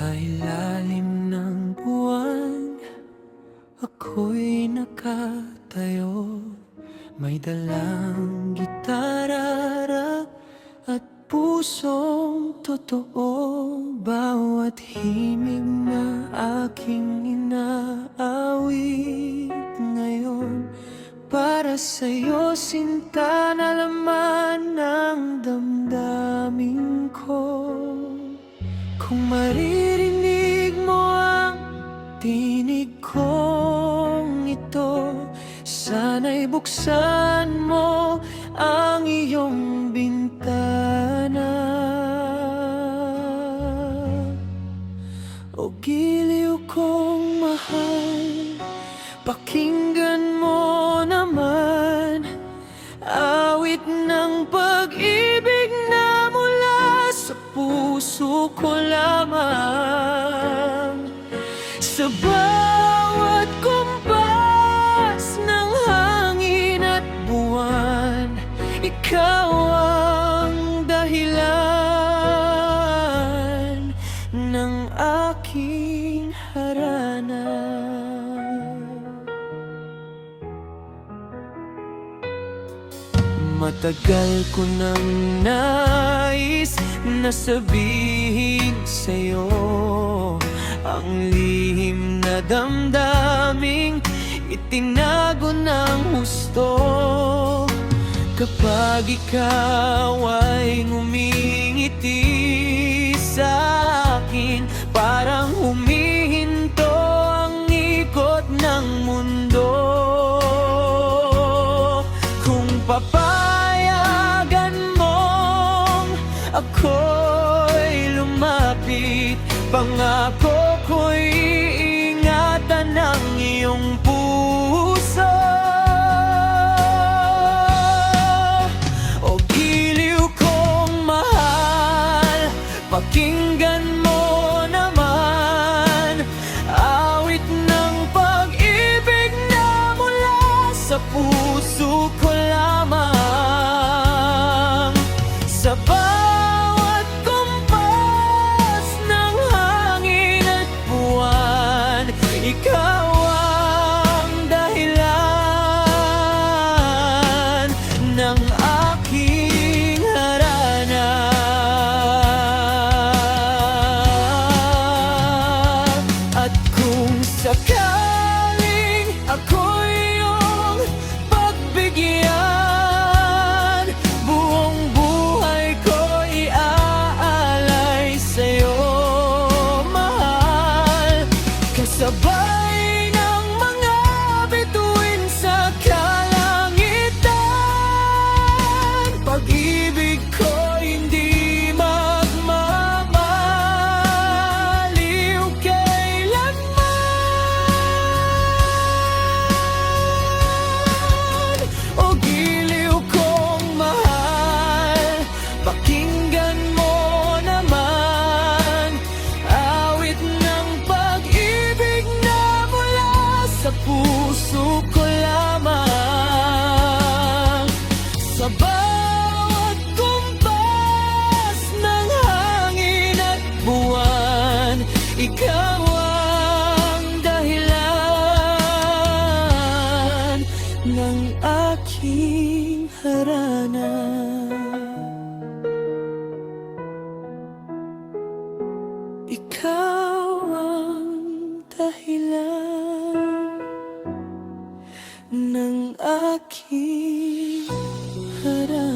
Sa ilalim ng buwan, ako'y nakatayo. May dalang gitara at pusong totoo. Bawat himig na aking inaawit ngayon, para sa'yo sinta na laman ng damdamin ko. Kung maririnig mo ang tinig kong ito, sana'y buksan mo ang iyong bintana. O giliw kong mahal, pakinggan mo naman awit ng pag-ibig na mula sa puso ko lamang. Sa bawat kumpas ng hangin at buwan, ikaw ang dahilan ng aking harana. Matagal ko nang nais na sabihin sa'yo ang lihim na damdaming itinago ng husto. Kapag ikaw ay ngumingiti sa akin, parang humihinto ang ikot ng mundo. Kung papayagan mong ako'y lumapit, pangako ko'y iingatan ng iyong puso. O giliw kong mahal, pakinggan mo naman awit ng pag-ibig na mula sa puso ko lamang. Sa bawat kumpas ng hangin at buwan, ikaw ang dahilan ng aking harana. At kung sakaling ako'y iyong pagbigyan, buong buhay ko iaalay sa'yo, mahal. Kasabay ng mga bituin sa kalangitan, pag-ibig ko hindi magmamaliw kailanman. O giliw kong mahal, pakinggan mo naman awit ng pag-ibig na mula sa puso ko lamang. Sa bawat kumpas ng hangin at buwan, ikaw ang dahilan ng aking harana. Ikaw ang dahilan ng aking harana.